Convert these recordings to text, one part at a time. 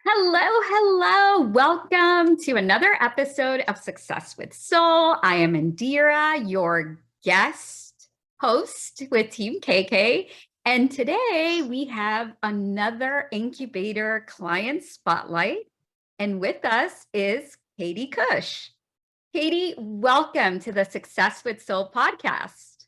Hello. Welcome to another episode of Success with Soul. I am Indira, your guest host with Team KK. And today we have another Incubator client spotlight. And with us is Katie Kus. Katie, welcome to the Success with Soul podcast.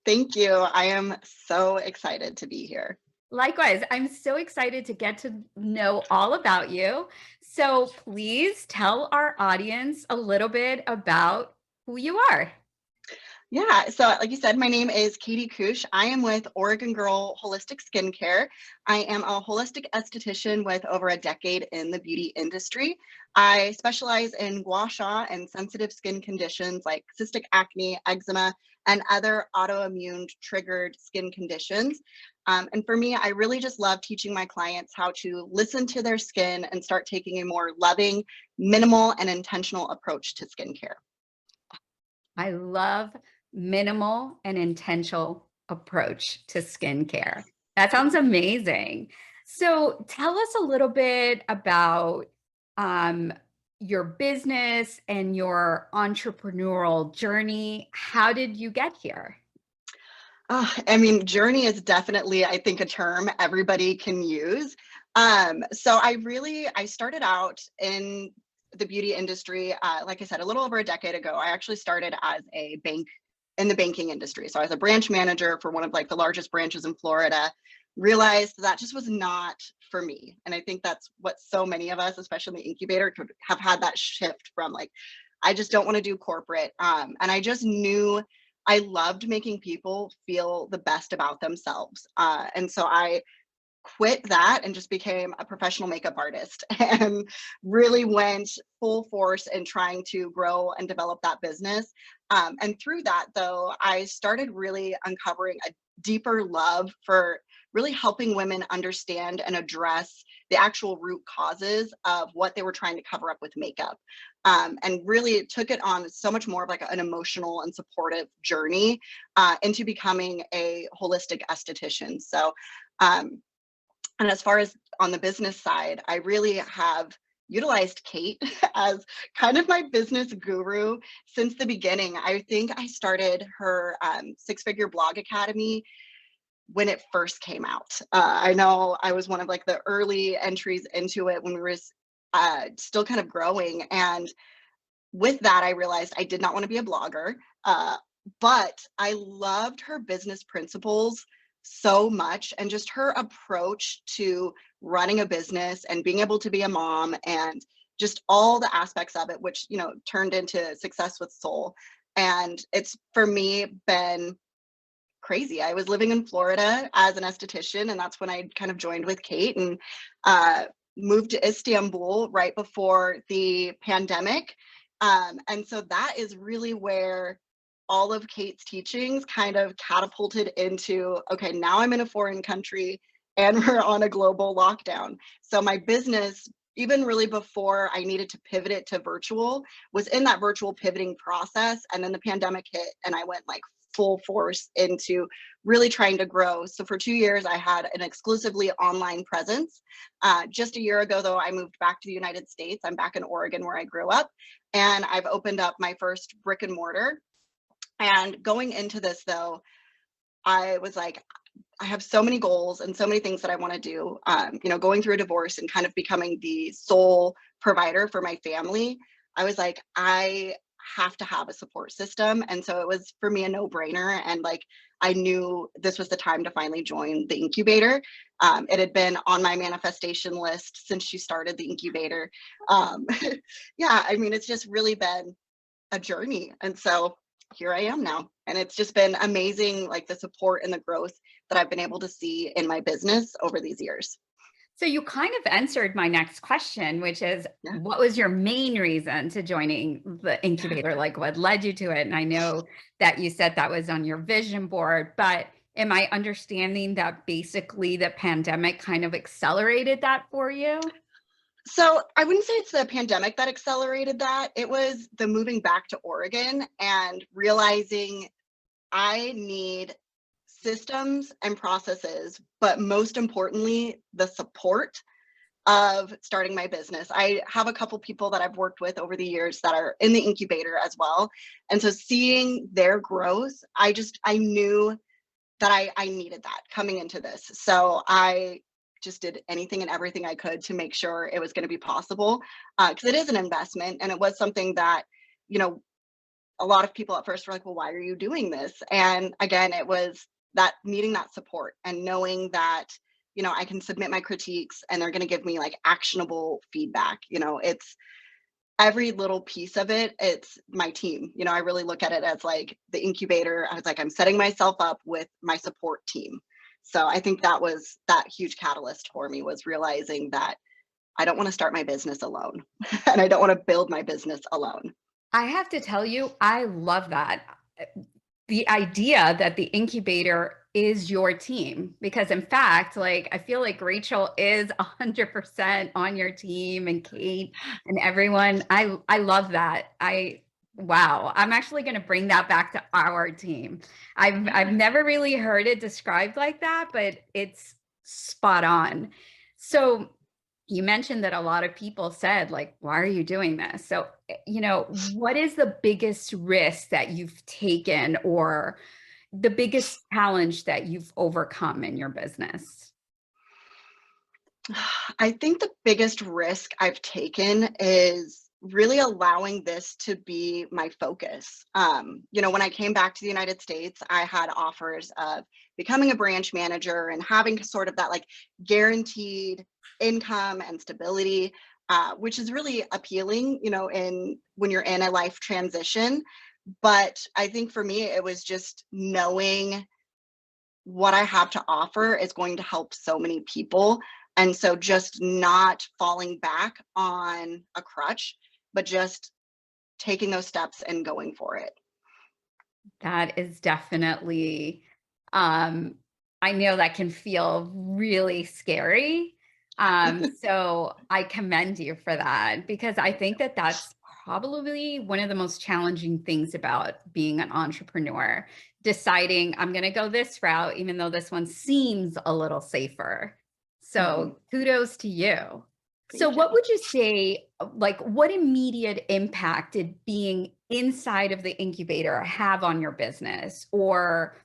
Thank you. I am so excited to be here. Likewise, I'm so excited to get to know all about you. So please tell our audience a little bit about who you are. Yeah, so like you said, my name is Katie Kus. I am with Oregon Girl Holistic Skincare. I am a holistic esthetician with over a decade in the beauty industry. I specialize in gua sha and sensitive skin conditions like cystic acne, eczema, and other autoimmune triggered skin conditions. And for me, I really just love teaching my clients how to listen to their skin and start taking a more loving, minimal, and intentional approach to skincare. I love minimal and intentional approach to skincare. That sounds amazing. So tell us a little bit about your business and your entrepreneurial journey. How did you get here? Journey is definitely, I think, a term everybody can use. So I started out in the beauty industry, like I said, a little over a decade ago. I actually started as in the banking industry. So I was a branch manager for one of the largest branches in Florida, realized that just was not for me. And I think that's what so many of us, especially in the incubator, could have had that shift from I just don't want to do corporate. And I just knew I loved making people feel the best about themselves. And so I quit that and just became a professional makeup artist and really went full force in trying to grow and develop that business. And through that, though, I started really uncovering a deeper love for really helping women understand and address the actual root causes of what they were trying to cover up with makeup. And really took it on so much more of an emotional and supportive journey into becoming a holistic esthetician. So, and as far as on the business side, I really have utilized Kate as kind of my business guru since the beginning. I think I started her six-figure blog academy when it first came out. I know I was one of the early entries into it when we were still kind of growing. And with that, I realized I did not want to be a blogger, but I loved her business principles so much, and just her approach to running a business and being able to be a mom and just all the aspects of it, which turned into Success with Soul. And it's for me been crazy. I was living in Florida as an esthetician, and that's when I kind of joined with Kate and moved to Istanbul right before the pandemic. And so that is really where all of Kate's teachings kind of catapulted into, okay, now I'm in a foreign country and we're on a global lockdown. So my business, even really before I needed to pivot it to virtual, was in that virtual pivoting process. And then the pandemic hit and I went full force into really trying to grow. So for 2 years, I had an exclusively online presence. Just a year ago, though, I moved back to the United States. I'm back in Oregon where I grew up, and I've opened up my first brick and mortar. And going into this, though, I was I have so many goals and so many things that I want to do. Going through a divorce and kind of becoming the sole provider for my family, I was I have to have a support system. And so it was for me a no-brainer. And I knew this was the time to finally join the incubator. It had been on my manifestation list since she started the incubator. It's just really been a journey. And so here I am now. And it's just been amazing, the support and the growth that I've been able to see in my business over these years. So you kind of answered my next question, which is, what was your main reason to joining the incubator? What led you to it? And I know that you said that was on your vision board, but am I understanding that basically the pandemic kind of accelerated that for you? So I wouldn't say it's the pandemic that accelerated that. It was the moving back to Oregon and realizing I need systems and processes, but most importantly, the support of starting my business. I have a couple people that I've worked with over the years that are in the incubator as well. And so seeing their growth, I knew that I needed that coming into this. So I just did anything and everything I could to make sure it was going to be possible, because it is an investment, and it was something that, you know, a lot of people at first were like, well, why are you doing this? And again, it was that needing that support and knowing that, you know, I can submit my critiques and they're going to give me like actionable feedback. You know, it's every little piece of it. It's my team. You know, I really look at it as like the incubator. I was like, I'm setting myself up with my support team. So I think that was that huge catalyst for me, was realizing that I don't want to start my business alone and I don't want to build my business alone. I have to tell you, I love that. The idea that the incubator is your team, because in fact, like I feel like Rachel is 100% on your team, and Kate and everyone. I love that. Wow, I'm actually going to bring that back to our team. I've never really heard it described like that, but it's spot on. So you mentioned that a lot of people said, like, why are you doing this? So, what is the biggest risk that you've taken, or the biggest challenge that you've overcome in your business? I think the biggest risk I've taken is really allowing this to be my focus. You know, when I came back to the United States, I had offers of becoming a branch manager and having sort of that like guaranteed income and stability, which is really appealing, you know, in when you're in a life transition. But I think for me, it was just knowing what I have to offer is going to help so many people. And so just not falling back on a crutch, but just taking those steps and going for it. That is definitely, um, I know that can feel really scary. So I commend you for that, because I think that that's probably one of the most challenging things about being an entrepreneur, deciding I'm going to go this route, even though this one seems a little safer. Mhm. So kudos to you. So Thank you. what would you say, like what immediate impact did being inside of the incubator have on your business, or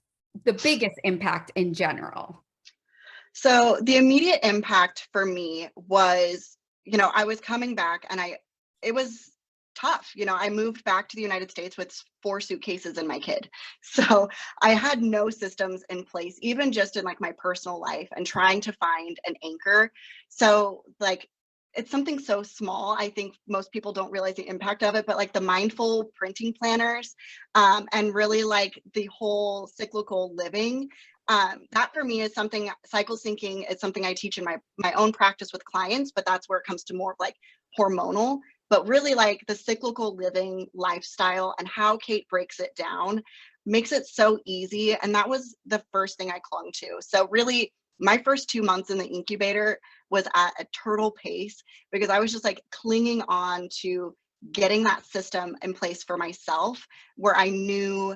the biggest impact in general? So the immediate impact for me was, you know, I was coming back and it was tough. You know, I moved back to the United States with 4 suitcases and my kid. So I had no systems in place, even just in like my personal life, and trying to find an anchor. So like, it's something so small. I think most people don't realize the impact of it, but like the mindful printing planners, and really like the whole cyclical living, that for me is something. Cycle syncing is something I teach in my own practice with clients, but that's where it comes to more of like hormonal, but really like the cyclical living lifestyle and how Kate breaks it down makes it so easy. And that was the first thing I clung to. So really my first 2 months in the incubator was at a turtle pace, because I was just like clinging on to getting that system in place for myself, where I knew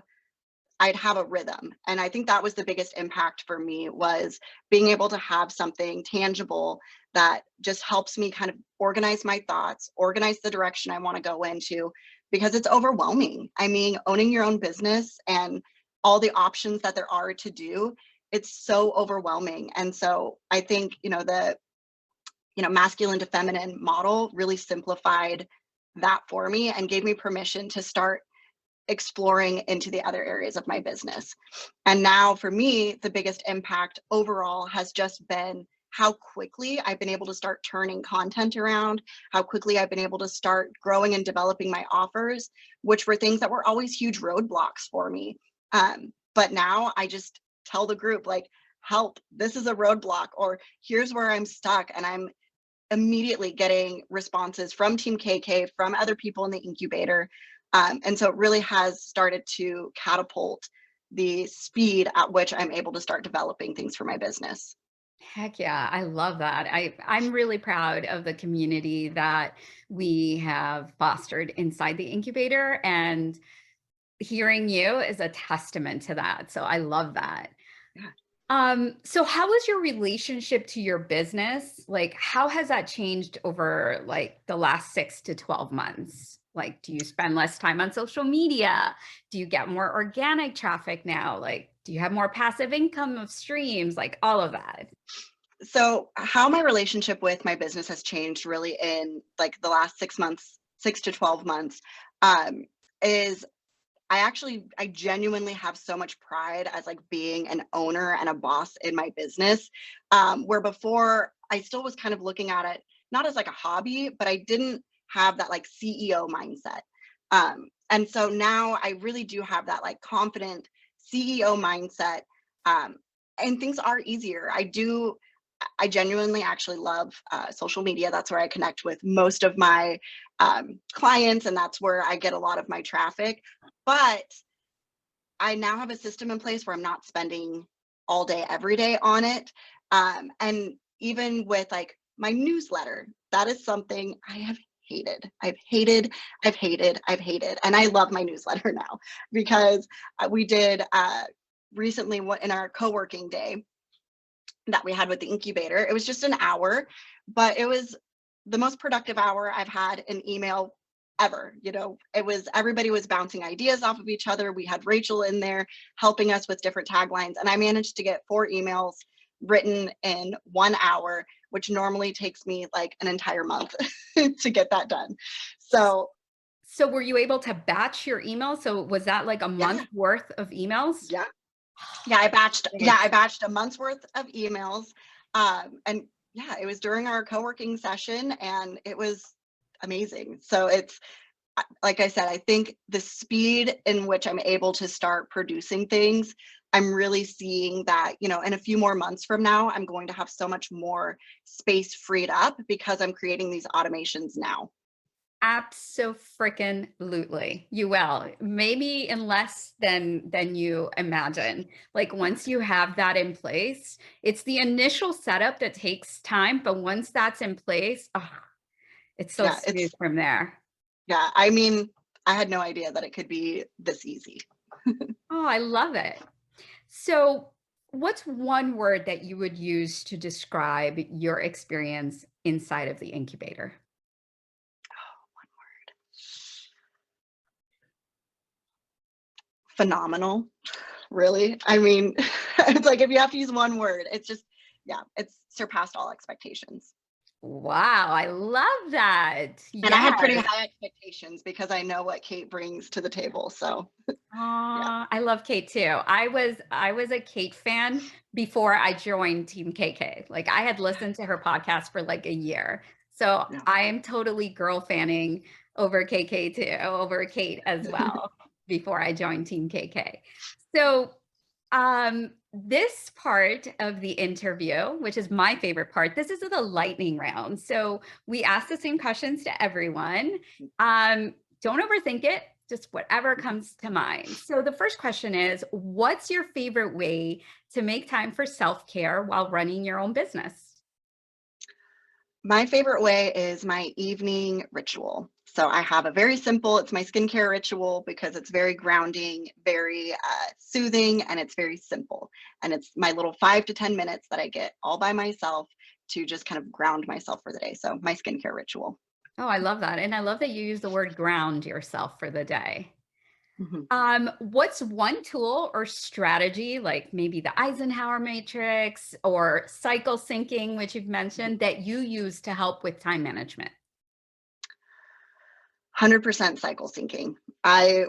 I'd have a rhythm. And I think that was the biggest impact for me, was being able to have something tangible that just helps me kind of organize my thoughts, organize the direction I want to go into, because it's overwhelming. I mean, owning your own business and all the options that there are to do, it's so overwhelming. And so I think, masculine to feminine model really simplified that for me and gave me permission to start exploring into the other areas of my business. And now for me, the biggest impact overall has just been how quickly I've been able to start turning content around, how quickly I've been able to start growing and developing my offers, which were things that were always huge roadblocks for me. But now I just tell the group, like, help, this is a roadblock, or here's where I'm stuck. And I'm immediately getting responses from Team KK, from other people in the incubator. And so it really has started to catapult the speed at which I'm able to start developing things for my business. Heck yeah, I love that. I'm really proud of the community that we have fostered inside the incubator, and hearing you is a testament to that. So I love that. Yeah. So how was your relationship to your business? Like, how has that changed over like the last 6 to 12 months? Like, do you spend less time on social media? Do you get more organic traffic now? Like, do you have more passive income of streams? Like all of that. So how my relationship with my business has changed really in like the last 6 months, 6 to 12 months, um, is I genuinely have so much pride as like being an owner and a boss in my business. Where before I still was kind of looking at it not as like a hobby, but I didn't have that like CEO mindset. And so now I really do have that like confident CEO mindset. Um, and things are easier. I genuinely actually love social media. That's where I connect with most of my clients, and that's where I get a lot of my traffic. But I now have a system in place where I'm not spending all day, every day on it. And even with like my newsletter, that is something I have hated. I've hated. And I love my newsletter now because we did recently what in our co-working day that we had with the incubator. It was just an hour, but it was the most productive hour I've had in email ever. It was everybody was bouncing ideas off of each other. We had Rachel in there helping us with different taglines, and I managed to get 4 emails written in 1 hour, which normally takes me like an entire month to get that done. So So were you able to batch your emails? So was that like a yeah, month worth of emails? yeah. Yeah, I batched. Yeah, Like, I batched a month's worth of emails, and yeah, it was during our co-working session, and it was amazing. So it's like I said, I think the speed in which I'm able to start producing things, I'm really seeing that, in a few more months from now, I'm going to have so much more space freed up because I'm creating these automations now. abso-freaking-lutely. You will. Maybe in less than you imagine. Like once you have that in place, it's the initial setup that takes time, but once that's in place, oh, it's so Yeah, smooth from there. yeah. I mean, I had no idea that it could be this easy. Oh, I love it. So, what's one word that you would use to describe your experience inside of the incubator? Phenomenal. Really. I mean, it's like if you have to use one word, it's just, yeah, it's surpassed all expectations. Wow, I love that. And I Yeah. had pretty high expectations because I know what Kate brings to the table. So, yeah. I love Kate too. I was a Kate fan before I joined Team KK. Like I had listened to her podcast for like a year. So Yeah. I am totally girl fanning over KK too, over Kate as well before I joined Team KK. So this part of the interview, which is my favorite part, this is the lightning round. So we ask the same questions to everyone. Don't overthink it, just whatever comes to mind. So the first question is, what's your favorite way to make time for self-care while running your own business? My favorite way is my evening ritual. So I have a very simple, it's my skincare ritual because it's very grounding, very soothing, and it's very simple. And it's my little 5 to 10 minutes that I get all by myself to just kind of ground myself for the day. So my skincare ritual. Oh, I love that. And I love that you use the word ground yourself for the day. Mhm. What's one tool or strategy, like maybe the Eisenhower matrix or cycle syncing, which you've mentioned, that you use to help with time management? 100% cycle syncing.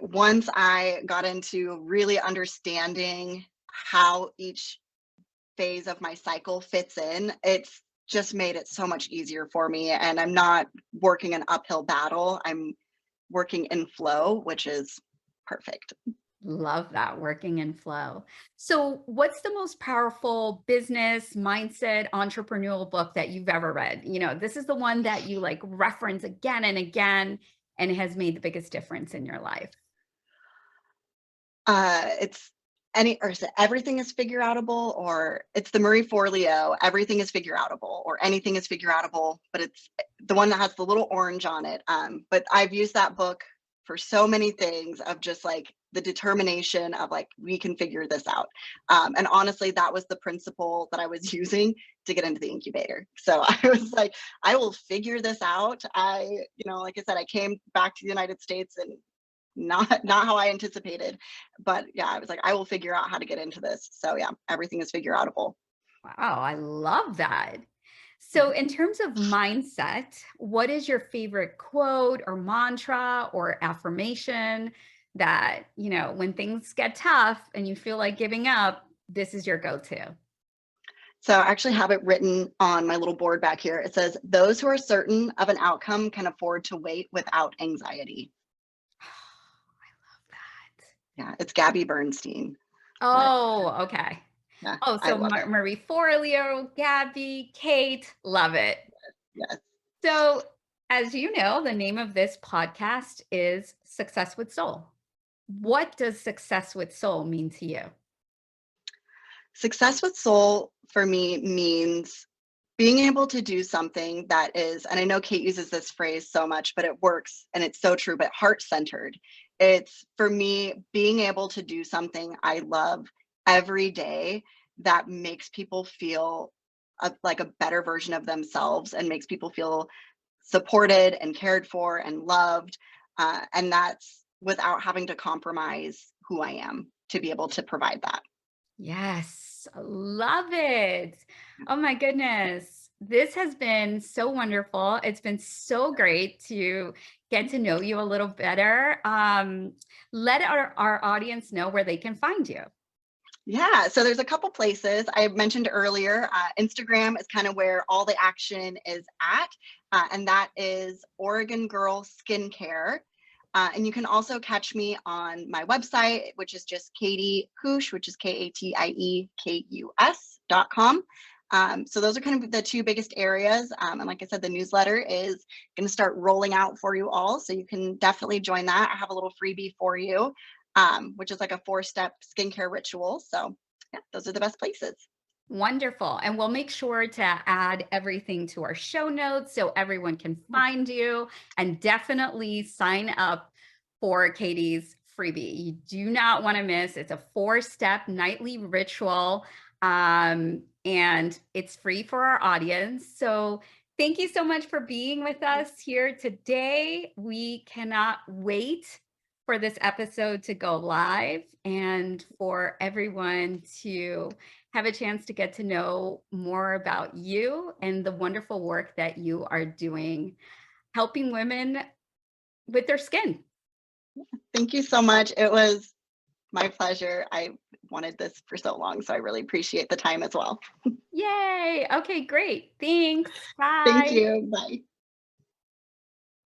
Once I got into really understanding how each phase of my cycle fits in, it's just made it so much easier for me. And I'm not working an uphill battle. I'm working in flow, which is perfect. Love that, working in flow. So, what's the most powerful business mindset entrepreneurial book that you've ever read? This is the one that you like reference again and again and has made the biggest difference in your life. It's or is it everything is figure outable, or it's the Marie Forleo, everything is figure outable, or anything is figure outable, but it's the one that has the little orange on it. But I've used that book for so many things of just like the determination of like, we can figure this out. And honestly, that was the principle that I was using to get into the incubator. So I was like, I will figure this out. Like I said, I came back to the United States and not how I anticipated, but yeah, I was like, I will figure out how to get into this. So yeah, everything is figure outable. Wow, I love that. So, in terms of mindset, what is your favorite quote or mantra or affirmation that, when things get tough and you feel like giving up, this is your go to? So I actually have it written on my little board back here. It says, those who are certain of an outcome can afford to wait without anxiety. Yeah, it's Gabby Bernstein. But Oh, okay. yeah, Oh, I so love it. Marie Forleo, Gabby, Kate, love it. Yes. So, as you know, the name of this podcast is Success with Soul. What does success with soul mean to you? Success with soul for me means being able to do something that is, and I know Kate uses this phrase so much, but it works and it's so true, but heart centered. It's for me being able to do something I love every day that makes people feel like a better version of themselves and makes people feel supported and cared for and loved. And that's without having to compromise who I am to be able to provide that. Yes, love it. Oh my goodness. This has been so wonderful. It's been so great to get to know you a little better. Let our audience know where they can find you. Yeah, so there's a couple places I mentioned earlier. Instagram is kind of where all the action is at, and that is Oregon Girl Skincare. And you can also catch me on my website, which is just Katie Kus, which is KatieKus.com. So those are kind of the two biggest areas. And like I said, the newsletter is going to start rolling out for you all. So you can definitely join that. I have a little freebie for you, which is like a 4-step skincare ritual. So yeah, those are the best places. Wonderful. And we'll make sure to add everything to our show notes so everyone can find you, and definitely sign up for Katie's freebie. You do not want to miss. It's a 4-step nightly ritual, and it's free for our audience. So thank you so much for being with us here today. We cannot wait for this episode to go live and for everyone to have a chance to get to know more about you and the wonderful work that you are doing, helping women with their skin. Thank you so much. It was my pleasure. I wanted this for so long, so I really appreciate the time as well. Yay. Okay, great. Thanks. Thank Bye. you. Bye.